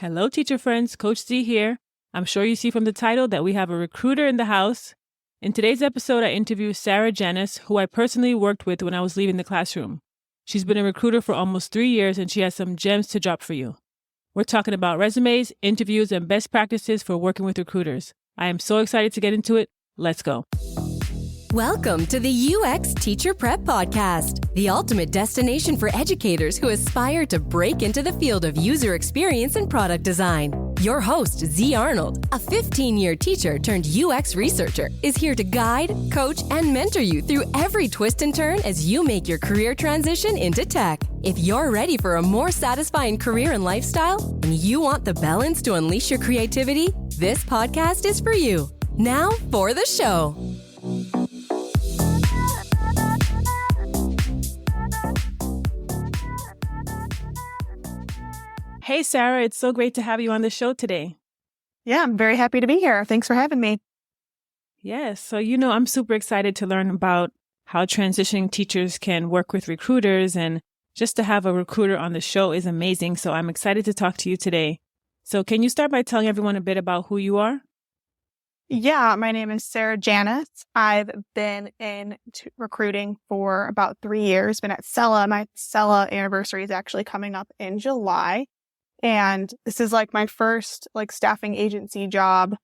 Hello, teacher friends. Coach Z here. I'm sure you see from the title that we have a recruiter in the house. In today's episode, I interview Sarah Janosz, who I personally worked with when I was leaving the classroom. She's been a recruiter for almost 3 years, and she has some gems to drop for you. We're talking about resumes, interviews, and best practices for working with recruiters. I am so excited to get into it. Let's go. Welcome to the UX Teacher Prep Podcast, the ultimate destination for educators who aspire to break into the field of user experience and product design. Your host, Z Arnold, a 15-year teacher turned UX researcher, is here to guide, coach, and mentor you through every twist and turn as you make your career transition into tech. If you're ready for a more satisfying career and lifestyle, and you want the balance to unleash your creativity, this podcast is for you. Now for the show. Hey, Sarah, it's so great to have you on the show today. Yeah, I'm very happy to be here. Thanks for having me. Yes. So, I'm super excited to learn about how transitioning teachers can work with recruiters, and just to have a recruiter on the show is amazing. So I'm excited to talk to you today. So can you start by telling everyone a bit about who you are? Yeah, my name is Sarah Janosz. I've been in recruiting for about 3 years, been at Cella. My Cella anniversary is actually coming up in July. And this is my first staffing agency job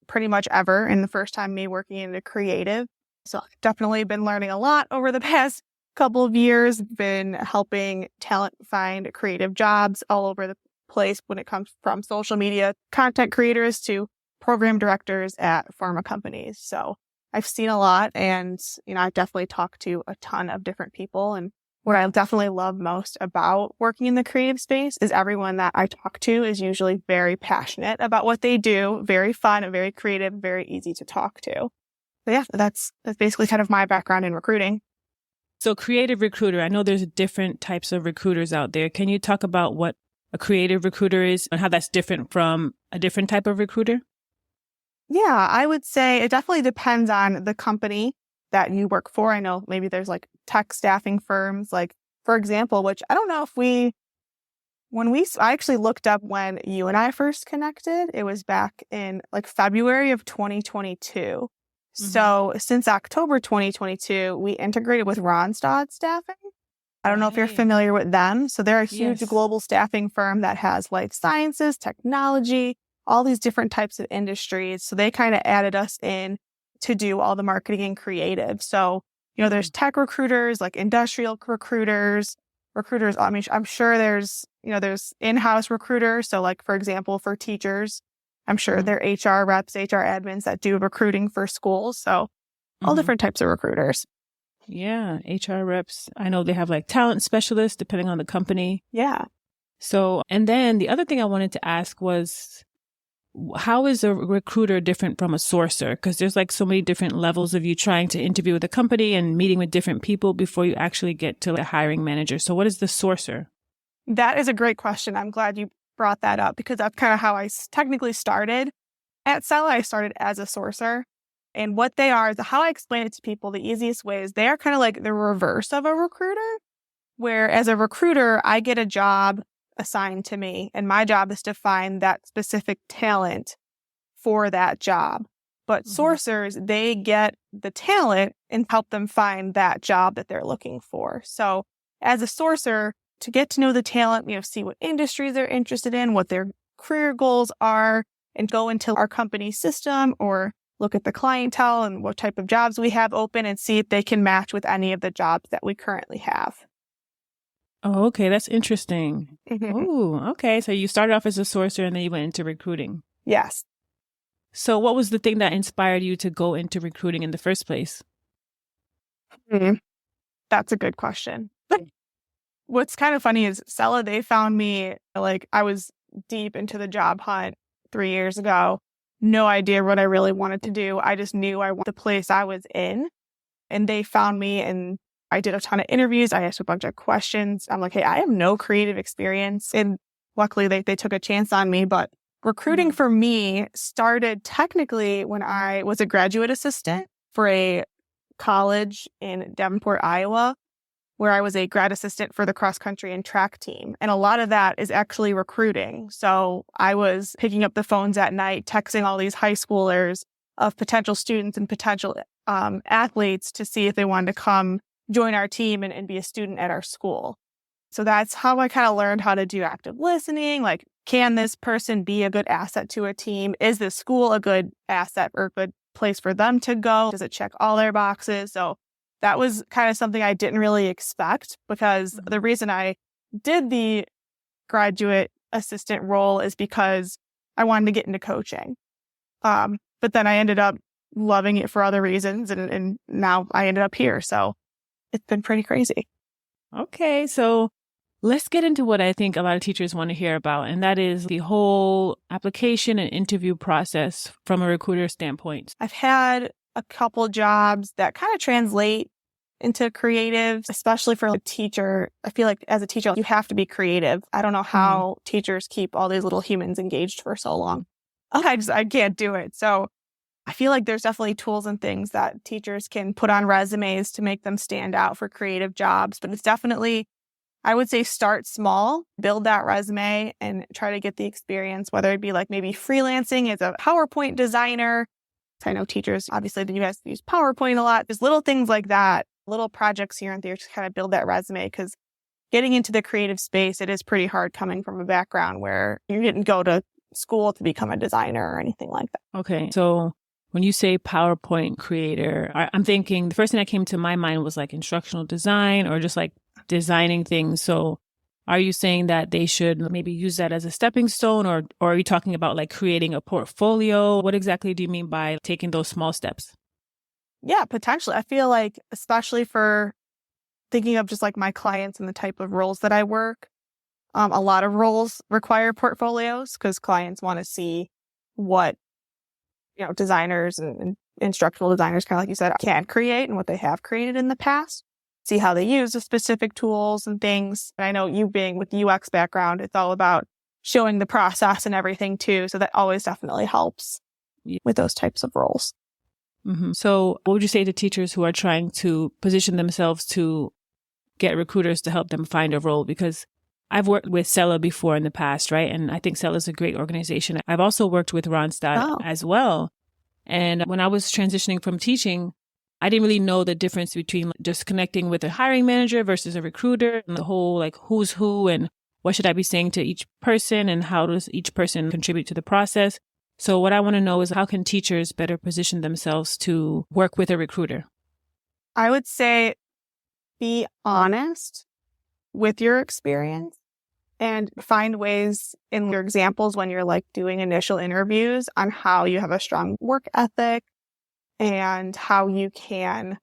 pretty much ever, and the first time me working in a creative. So I've definitely been learning a lot over the past couple of years, been helping talent find creative jobs all over the place when it comes from social media content creators to program directors at pharma companies. So I've seen a lot, and, I've definitely talked to a ton of different people. And what I definitely love most about working in the creative space is everyone that I talk to is usually very passionate about what they do, very fun and very creative, very easy to talk to. So yeah, that's basically kind of my background in recruiting. So creative recruiter, I know there's different types of recruiters out there. Can you talk about what a creative recruiter is and how that's different from a different type of recruiter? Yeah, I would say it definitely depends on the company that you work for. I know maybe there's tech staffing firms, for example, which I don't know if I actually looked up when you and I first connected. It was back in February of 2022. Mm-hmm. So since October 2022, we integrated with Randstad Staffing. I don't know if you're familiar with them. So they're a huge global staffing firm that has life sciences, technology, all these different types of industries. So they kind of added us in to do all the marketing and creative. So, there's tech recruiters, industrial recruiters. I mean, I'm sure there's in-house recruiters. So for example, for teachers, I'm sure there are HR reps, HR admins that do recruiting for schools. So all different types of recruiters. Yeah. HR reps. I know they have talent specialists depending on the company. Yeah. So, and then the other thing I wanted to ask was, how is a recruiter different from a sourcer? Because there's so many different levels of you trying to interview with a company and meeting with different people before you actually get to a hiring manager. So what is the sourcer? That is a great question. I'm glad you brought that up because that's kind of how I technically started. At Cella, I started as a sourcer. And what they are, how I explain it to people, the easiest way is they are kind of the reverse of a recruiter, where as a recruiter, I get a job assigned to me, and my job is to find that specific talent for that job. But sourcers, they get the talent and help them find that job that they're looking for. So as a sourcer, to get to know the talent, see what industries they're interested in, what their career goals are, and go into our company system or look at the clientele and what type of jobs we have open and see if they can match with any of the jobs that we currently have. Oh, okay. That's interesting. Oh, okay. So you started off as a sourcer and then you went into recruiting. Yes. So what was the thing that inspired you to go into recruiting in the first place? That's a good question. What's kind of funny is Cella, they found me, I was deep into the job hunt 3 years ago. No idea what I really wanted to do. I just knew I wanted the place I was in. And they found me, and I did a ton of interviews. I asked a bunch of questions. I'm hey, I have no creative experience. And luckily they took a chance on me. But recruiting for me started technically when I was a graduate assistant for a college in Davenport, Iowa, where I was a grad assistant for the cross country and track team. And a lot of that is actually recruiting. So I was picking up the phones at night, texting all these high schoolers of potential students and potential athletes to see if they wanted to come join our team and be a student at our school. So that's how I kind of learned how to do active listening. Like, can this person be a good asset to a team? Is this school a good asset or a good place for them to go? Does it check all their boxes? So that was kind of something I didn't really expect, because the reason I did the graduate assistant role is because I wanted to get into coaching. But then I ended up loving it for other reasons, and now I ended up here. So it's been pretty crazy. Okay, so let's get into what I think a lot of teachers want to hear about, and that is the whole application and interview process from a recruiter standpoint. I've had a couple jobs that kind of translate into creative, especially for a teacher. I feel like as a teacher, you have to be creative. I don't know how teachers keep all these little humans engaged for so long. I can't do it. So I feel like there's definitely tools and things that teachers can put on resumes to make them stand out for creative jobs. But it's definitely, I would say, start small, build that resume and try to get the experience, whether it be like maybe freelancing as a PowerPoint designer. I know teachers, obviously, you guys use PowerPoint a lot. There's little things like that, little projects here and there to kind of build that resume, because getting into the creative space, it is pretty hard coming from a background where you didn't go to school to become a designer or anything like that. Okay, so when you say PowerPoint creator, I'm thinking the first thing that came to my mind was like instructional design or just like designing things. So are you saying that they should maybe use that as a stepping stone, or are you talking about like creating a portfolio? What exactly do you mean by taking those small steps? Yeah, potentially. I feel like, especially for thinking of just like my clients and the type of roles that I work, a lot of roles require portfolios because clients want to see what, designers and instructional designers, kind of like you said, can create and what they have created in the past. See how they use the specific tools and things. And I know you being with UX background, it's all about showing the process and everything too. So that always definitely helps with those types of roles. Mm-hmm. So what would you say to teachers who are trying to position themselves to get recruiters to help them find a role? Because I've worked with Cella before in the past, right? And I think Cella is a great organization. I've also worked with Randstad as well. And when I was transitioning from teaching, I didn't really know the difference between just connecting with a hiring manager versus a recruiter, and the whole like who's who and what should I be saying to each person and how does each person contribute to the process. So what I want to know is, how can teachers better position themselves to work with a recruiter? I would say be honest with your experience and find ways in your examples when you're like doing initial interviews on how you have a strong work ethic and how you can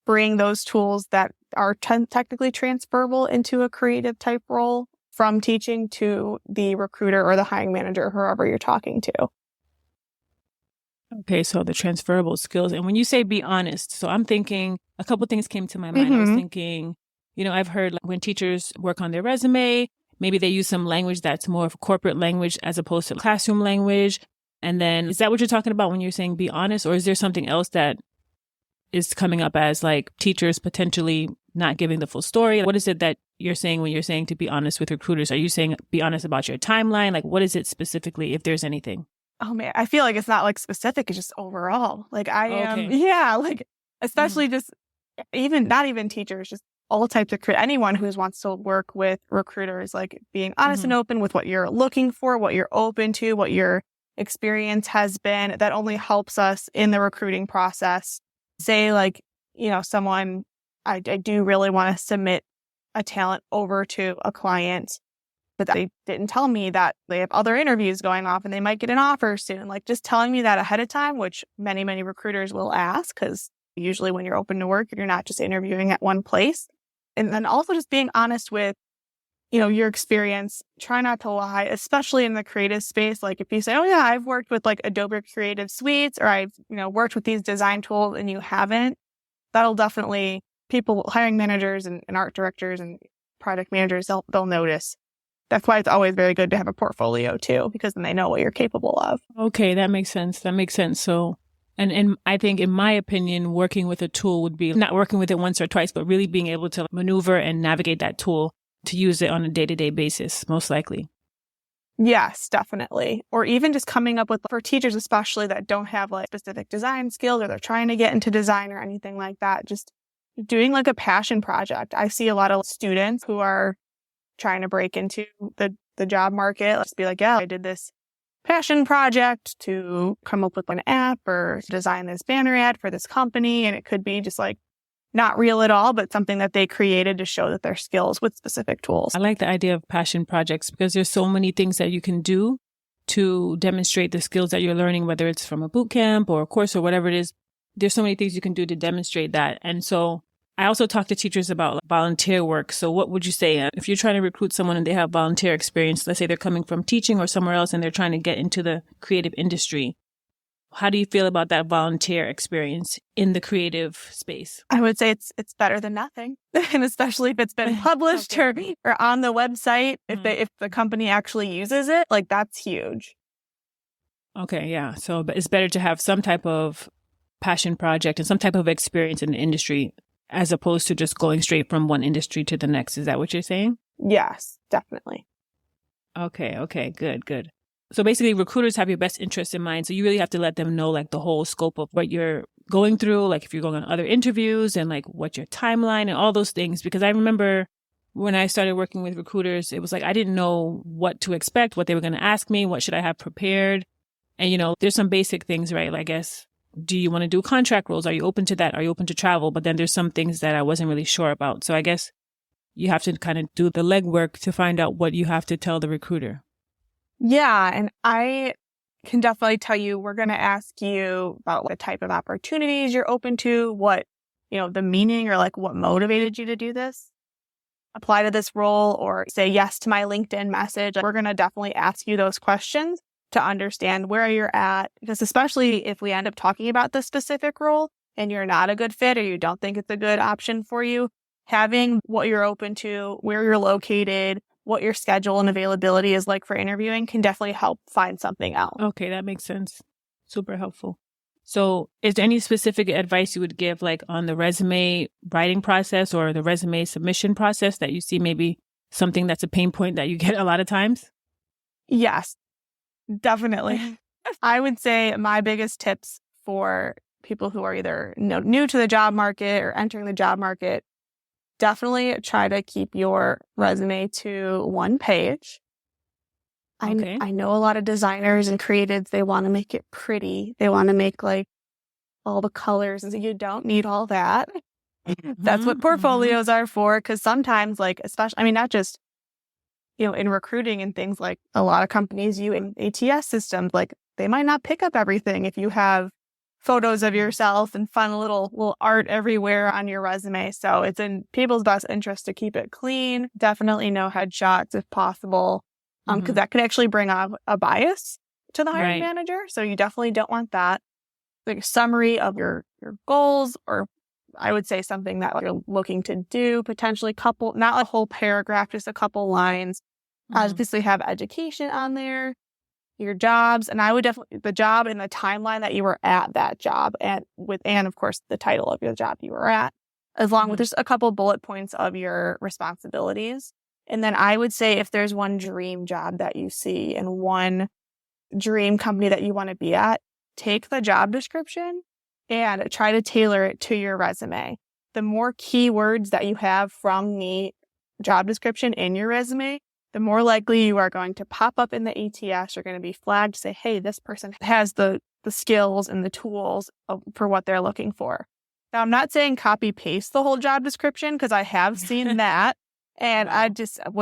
bring those tools that are technically transferable into a creative type role from teaching to the recruiter or the hiring manager, whoever you're talking to. Okay, so the transferable skills. And when you say be honest, so I'm thinking a couple of things came to my mind. I was thinking, I've heard like when teachers work on their resume, maybe they use some language that's more of corporate language as opposed to classroom language. And then is that what you're talking about when you're saying be honest? Or is there something else that is coming up as like teachers potentially not giving the full story? What is it that you're saying when you're saying to be honest with recruiters? Are you saying be honest about your timeline? Like, what is it specifically, if there's anything? Oh man, I feel like it's not like specific. It's just overall. Like I am, like especially just not even teachers, just all types of anyone who wants to work with recruiters, like being honest and open with what you're looking for, what you're open to, what your experience has been. That only helps us in the recruiting process. Say like, someone, I do really want to submit a talent over to a client, but they didn't tell me that they have other interviews going off and they might get an offer soon. Like just telling me that ahead of time, which many, many recruiters will ask, because usually when you're open to work, you're not just interviewing at one place. And then also just being honest with, your experience. Try not to lie, especially in the creative space. Like if you say, oh yeah, I've worked with like Adobe Creative Suites, or I've, worked with these design tools, and you haven't, that'll definitely, hiring managers and art directors and product managers, they'll notice. That's why it's always very good to have a portfolio too, because then they know what you're capable of. Okay, that makes sense. So And I think, in my opinion, working with a tool would be not working with it once or twice, but really being able to maneuver and navigate that tool to use it on a day-to-day basis, most likely. Yes, definitely. Or even just coming up with, for teachers especially that don't have like specific design skills or they're trying to get into design or anything like that, just doing like a passion project. I see a lot of students who are trying to break into the job market. Let's be like, yeah, I did this passion project to come up with an app or design this banner ad for this company. And it could be just like not real at all, but something that they created to show that their skills with specific tools. I like the idea of passion projects because there's so many things that you can do to demonstrate the skills that you're learning, whether it's from a boot camp or a course or whatever it is. There's so many things you can do to demonstrate that. And so I also talk to teachers about volunteer work. So what would you say if you're trying to recruit someone and they have volunteer experience, let's say they're coming from teaching or somewhere else and they're trying to get into the creative industry? How do you feel about that volunteer experience in the creative space? I would say it's better than nothing. And especially if it's been published or on the website, if the company actually uses it, like that's huge. Okay, yeah. So but it's better to have some type of passion project and some type of experience in the industry as opposed to just going straight from one industry to the next. Is that what you're saying? Yes, definitely. Okay, good. So basically, recruiters have your best interest in mind. So you really have to let them know like the whole scope of what you're going through, like if you're going on other interviews and like what's your timeline and all those things. Because I remember when I started working with recruiters, it was like I didn't know what to expect, what they were going to ask me, what should I have prepared. And, there's some basic things, right? Like, I guess, do you want to do contract roles? Are you open to that? Are you open to travel? But then there's some things that I wasn't really sure about. So I guess you have to kind of do the legwork to find out what you have to tell the recruiter. Yeah. And I can definitely tell you, we're going to ask you about what type of opportunities you're open to, what, the meaning or like what motivated you to do this, apply to this role or say yes to my LinkedIn message. We're going to definitely ask you those questions to understand where you're at, because especially if we end up talking about the specific role and you're not a good fit or you don't think it's a good option for you, having what you're open to, where you're located, what your schedule and availability is like for interviewing can definitely help find something else. Okay, that makes sense. Super helpful. So is there any specific advice you would give like on the resume writing process or the resume submission process that you see maybe something that's a pain point that you get a lot of times? Yes, definitely. I would say my biggest tips for people who are either new to the job market or entering the job market, definitely try to keep your resume to one page. Okay. I know a lot of designers and creatives, they want to make it pretty. They want to make like all the colors. And so you don't need all that. That's what portfolios are for. Because sometimes like, especially, not just, in recruiting and things, like a lot of companies use ATS systems, like they might not pick up everything if you have photos of yourself and fun little art everywhere on your resume. So it's in people's best interest to keep it clean. Definitely no headshots if possible, because that could actually bring up a bias to the hiring manager. So you definitely don't want that. Like a summary of your goals, or I would say something that you're looking to do, potentially not a whole paragraph, just a couple lines. Obviously have education on there, your jobs, and I would definitely the job and the timeline that you were at that job and of course the title of your job you were at, along with just a couple bullet points of your responsibilities. And then I would say if there's one dream job that you see and one dream company that you want to be at, take the job description and try to tailor it to your resume. The more keywords that you have from the job description in your resume, the more likely you are going to pop up in the ATS. You're going to be flagged to say, hey, this person has the skills and the tools for what they're looking for. Now, I'm not saying copy paste the whole job description, because I have seen that. And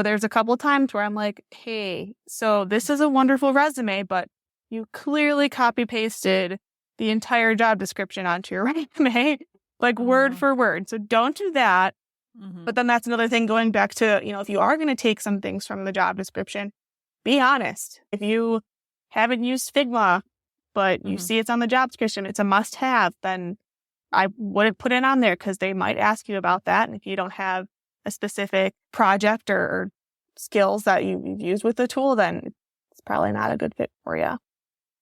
there's a couple of times where I'm like, hey, so this is a wonderful resume, but you clearly copy pasted the entire job description onto your resume, like word for word. So don't do that. But then that's another thing, going back to, if you are going to take some things from the job description, be honest. If you haven't used Figma, but you see it's on the job description, it's a must have, then I wouldn't put it on there, because they might ask you about that. And if you don't have a specific project or skills that you've used with the tool, then it's probably not a good fit for you.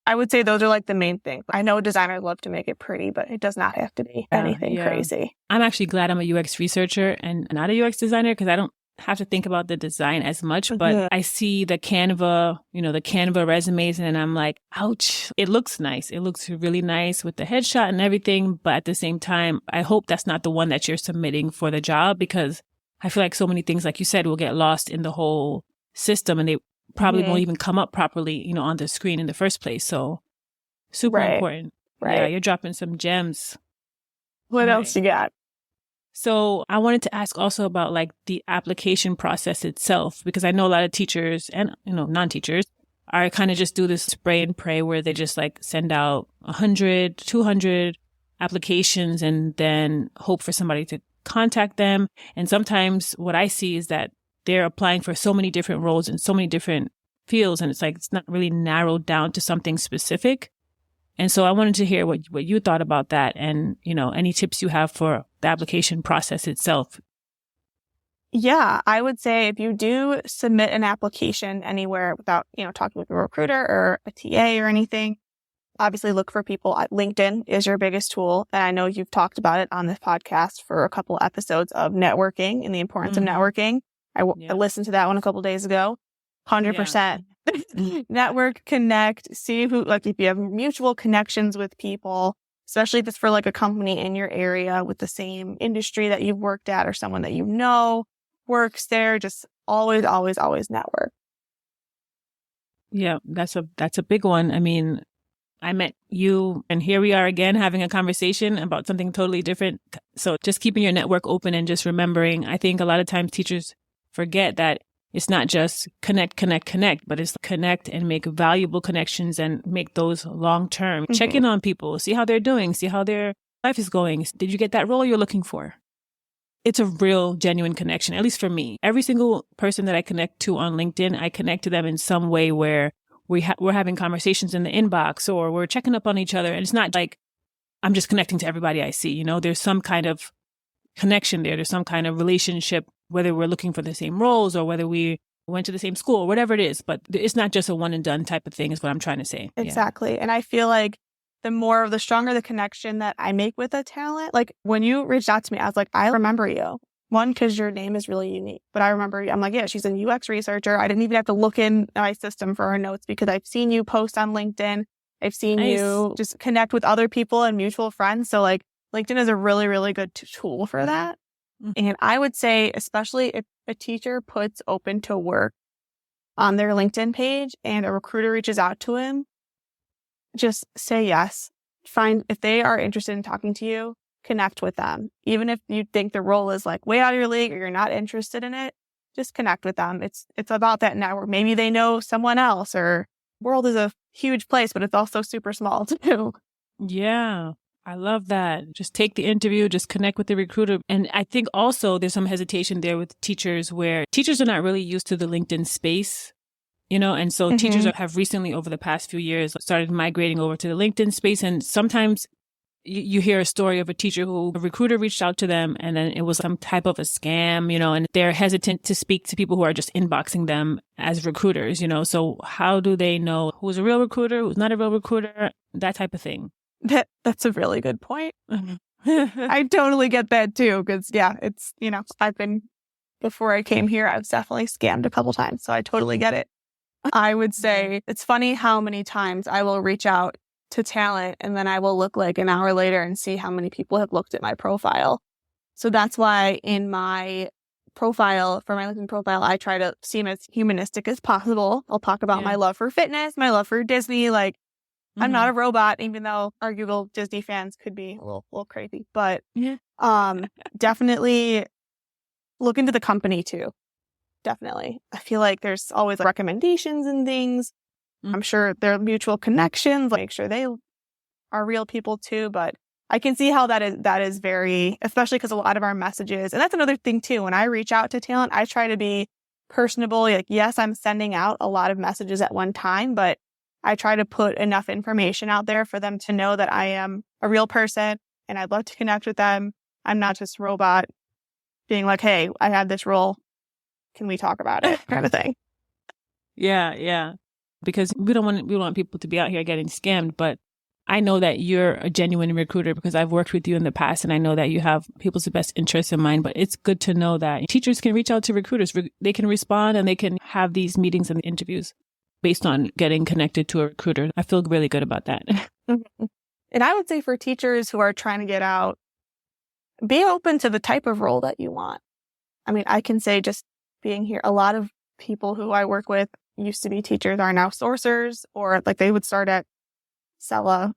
I would say those are like the main things. I know designers love to make it pretty, but it does not have to be anything crazy. I'm actually glad I'm a UX researcher and not a UX designer because I don't have to think about the design as much, but I see the Canva, the Canva resumes and I'm like, ouch, it looks nice. It looks really nice with the headshot and everything. But at the same time, I hope that's not the one that you're submitting for the job because I feel like so many things, like you said, will get lost in the whole system and they probably won't even come up properly, on the screen in the first place. So super important. Right. Yeah, you're dropping some gems. What else you got? So I wanted to ask also about like the application process itself, because I know a lot of teachers and, non-teachers are kind of just do this spray and pray where they just like send out 100, 200 applications and then hope for somebody to contact them. And sometimes what I see is that they're applying for so many different roles in so many different fields. And it's like, it's not really narrowed down to something specific. And so I wanted to hear what you thought about that and, any tips you have for the application process itself. Yeah, I would say if you do submit an application anywhere without, talking with a recruiter or a TA or anything, obviously look for people. LinkedIn is your biggest tool. And I know you've talked about it on this podcast for a couple episodes of networking and the importance of networking. I listened to that one a couple days ago. 100%. Network, connect, see who, like if you have mutual connections with people, especially if it's for like a company in your area with the same industry that you've worked at or someone that works there, just always, always, always network. Yeah, that's a big one. I mean, I met you and here we are again having a conversation about something totally different. So just keeping your network open and just remembering, I think a lot of times teachers forget that it's not just connect, but it's connect and make valuable connections and make those long term. Check in on people, see how they're doing, see how their life is going. Did you get that role you're looking for? It's a real genuine connection, at least for me. Every single person that I connect to on LinkedIn, I connect to them in some way where we're having conversations in the inbox or we're checking up on each other. And it's not like I'm just connecting to everybody I see. There's some kind of connection there. There's some kind of relationship, whether we're looking for the same roles or whether we went to the same school or whatever it is. But it's not just a one and done type of thing is what I'm trying to say. Exactly. Yeah. And I feel like the stronger the connection that I make with a talent, like when you reached out to me, I was like, I remember you. One, because your name is really unique. But I remember you. I'm like, yeah, she's a UX researcher. I didn't even have to look in my system for her notes because I've seen you post on LinkedIn. I've seen you just connect with other people and mutual friends. So like LinkedIn is a really, really good tool for that. And I would say, especially if a teacher puts open to work on their LinkedIn page and a recruiter reaches out to him, just say yes. If they are interested in talking to you, connect with them. Even if you think the role is like way out of your league or you're not interested in it, just connect with them. It's about that network. Maybe they know someone else, or world is a huge place, but it's also super small too. Yeah. I love that. Just take the interview, just connect with the recruiter. And I think also there's some hesitation there with teachers where teachers are not really used to the LinkedIn space, and so teachers have recently over the past few years started migrating over to the LinkedIn space. And sometimes you hear a story of a teacher who a recruiter reached out to them and then it was some type of a scam, and they're hesitant to speak to people who are just inboxing them as recruiters, So how do they know who's a real recruiter, who's not a real recruiter, that type of thing? That's a really good point. I totally get that too. Because it's, before I came here, I was definitely scammed a couple times. So I totally get it. I would say it's funny how many times I will reach out to talent and then I will look like an hour later and see how many people have looked at my profile. So that's why in my profile, for my LinkedIn profile, I try to seem as humanistic as possible. I'll talk about my love for fitness, my love for Disney, like I'm not a robot, even though our Google Disney fans could be a little crazy. But definitely look into the company too. Definitely. I feel like there's always recommendations and things. I'm sure there are mutual connections. Make sure they are real people too. But I can see how that is very, especially because a lot of our messages, and that's another thing too. When I reach out to talent, I try to be personable. Like, yes, I'm sending out a lot of messages at one time, but I try to put enough information out there for them to know that I am a real person and I'd love to connect with them. I'm not just a robot being like, hey, I have this role. Can we talk about it? Kind of thing. Yeah. because we don't want people to be out here getting scammed. But I know that you're a genuine recruiter because I've worked with you in the past, and I know that you have people's best interests in mind. But it's good to know that teachers can reach out to recruiters. They can respond and they can have these meetings and interviews based on getting connected to a recruiter. I feel really good about that. And I would say for teachers who are trying to get out, be open to the type of role that you want. I mean, I can say just being here, a lot of people who I work with used to be teachers are now sourcers, or like they would start at Cella.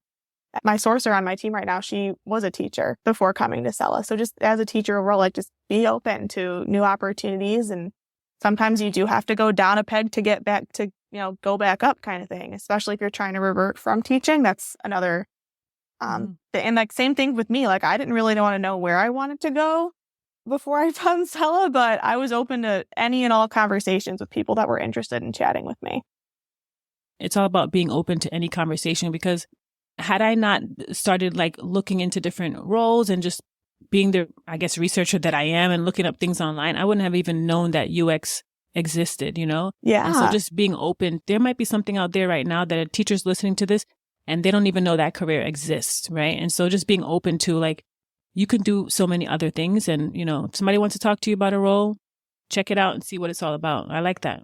My sourcer on my team right now, she was a teacher before coming to Cella. So just as a teacher overall, like just be open to new opportunities. And sometimes you do have to go down a peg to get back to, go back up kind of thing, especially if you're trying to revert from teaching. That's another and like same thing with me. Like I didn't really want to know where I wanted to go before I found Cella, but I was open to any and all conversations with people that were interested in chatting with me. It's all about being open to any conversation, because had I not started like looking into different roles and just being the, I guess, researcher that I am and looking up things online, I wouldn't have even known that UX existed, Yeah. And so just being open, there might be something out there right now that a teacher's listening to this and they don't even know that career exists, right? And so just being open to like, you can do so many other things, and, somebody wants to talk to you about a role, check it out and see what it's all about. I like that.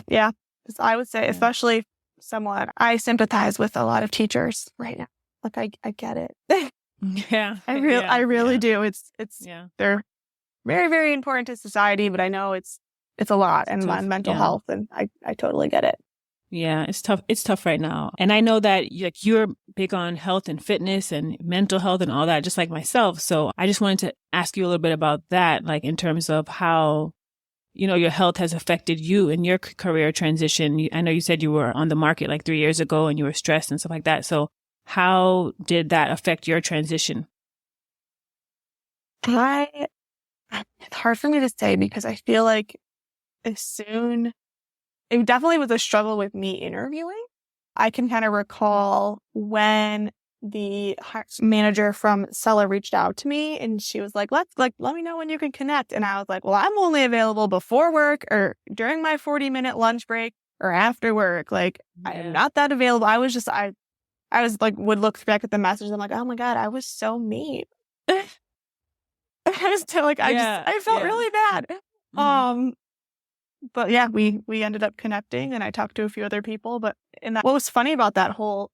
Yeah. I would say, especially someone, I sympathize with a lot of teachers right now. Like I get it. Yeah. I really do. It's they're very, very important to society, but I know it's a lot, and on mental health, and I totally get it. Yeah, it's tough. It's tough right now. And I know that you're big on health and fitness and mental health and all that, just like myself. So I just wanted to ask you a little bit about that, like in terms of how, your health has affected you in your career transition. I know you said you were on the market like 3 years ago and you were stressed and stuff like that. So how did that affect your transition? It's hard for me to say, because I feel like it definitely was a struggle with me interviewing. I can kind of recall when the manager from Cella reached out to me and she was like, let me know when you can connect. And I was like, well, I'm only available before work or during my 40-minute lunch break or after work. Like, I am not that available. I was like, would look back at the messages. I'm like, oh my God, I was so mean. I was like, I felt really bad. Mm-hmm. But yeah, we ended up connecting, and I talked to a few other people. But what was funny about that whole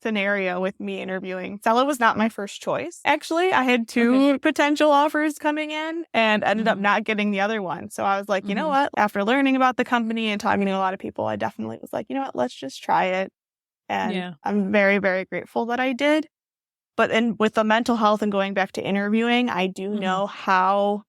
scenario with me interviewing, Cella was not my first choice. Actually, I had two potential offers coming in and ended up not getting the other one. So I was like, you know what? After learning about the company and talking to a lot of people, I definitely was like, you know what? Let's just try it. And I'm very, very grateful that I did. But with the mental health and going back to interviewing, I do know how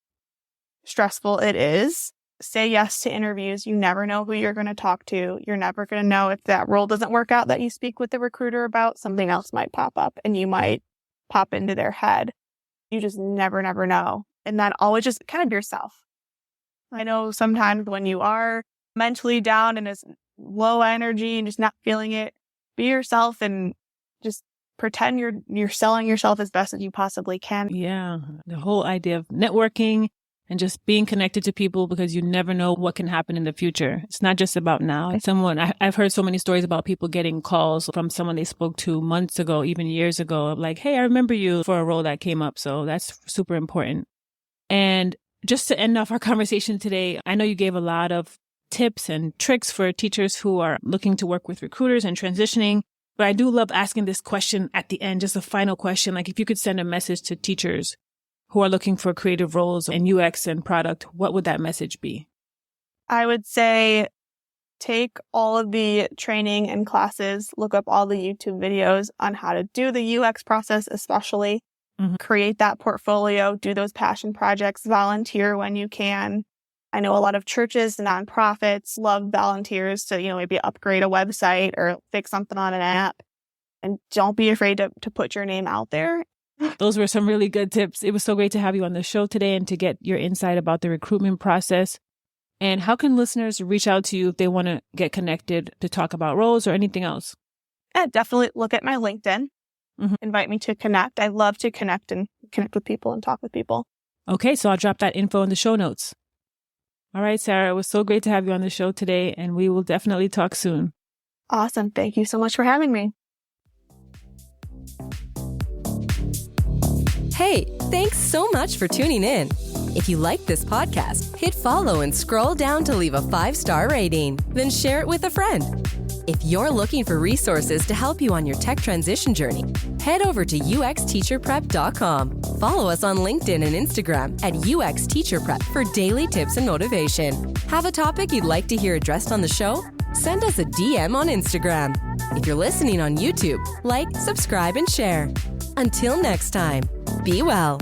stressful it is. Say yes to interviews. You never know who you're going to talk to. You're never going to know if that role doesn't work out that you speak with the recruiter about, something else might pop up and you might pop into their head. You just never know. And that always just kind of be yourself. I know sometimes when you are mentally down and is low energy and just not feeling it, be yourself and just pretend you're selling yourself as best as you possibly can. Yeah. The whole idea of networking and just being connected to people, because you never know what can happen in the future. It's not just about now. I've heard so many stories about people getting calls from someone they spoke to months ago, even years ago, of like, hey, I remember you for a role that came up. So that's super important. And just to end off our conversation today, I know you gave a lot of tips and tricks for teachers who are looking to work with recruiters and transitioning. But I do love asking this question at the end, just a final question. Like if you could send a message to teachers who are looking for creative roles in UX and product, what would that message be? I would say take all of the training and classes, look up all the YouTube videos on how to do the UX process, especially create that portfolio, do those passion projects, volunteer when you can. I know a lot of churches and nonprofits love volunteers to, maybe upgrade a website or fix something on an app. And don't be afraid to put your name out there. Those were some really good tips. It was so great to have you on the show today and to get your insight about the recruitment process. And how can listeners reach out to you if they want to get connected to talk about roles or anything else? Yeah, definitely look at my LinkedIn. Invite me to connect. I love to connect with people and talk with people. Okay, so I'll drop that info in the show notes. All right, Sarah, it was so great to have you on the show today, and we will definitely talk soon. Awesome. Thank you so much for having me. Hey, thanks so much for tuning in. If you like this podcast, hit follow and scroll down to leave a 5-star rating. Then share it with a friend. If you're looking for resources to help you on your tech transition journey, head over to uxteacherprep.com. Follow us on LinkedIn and Instagram at uxteacherprep for daily tips and motivation. Have a topic you'd like to hear addressed on the show? Send us a DM on Instagram. If you're listening on YouTube, like, subscribe, and share. Until next time, be well.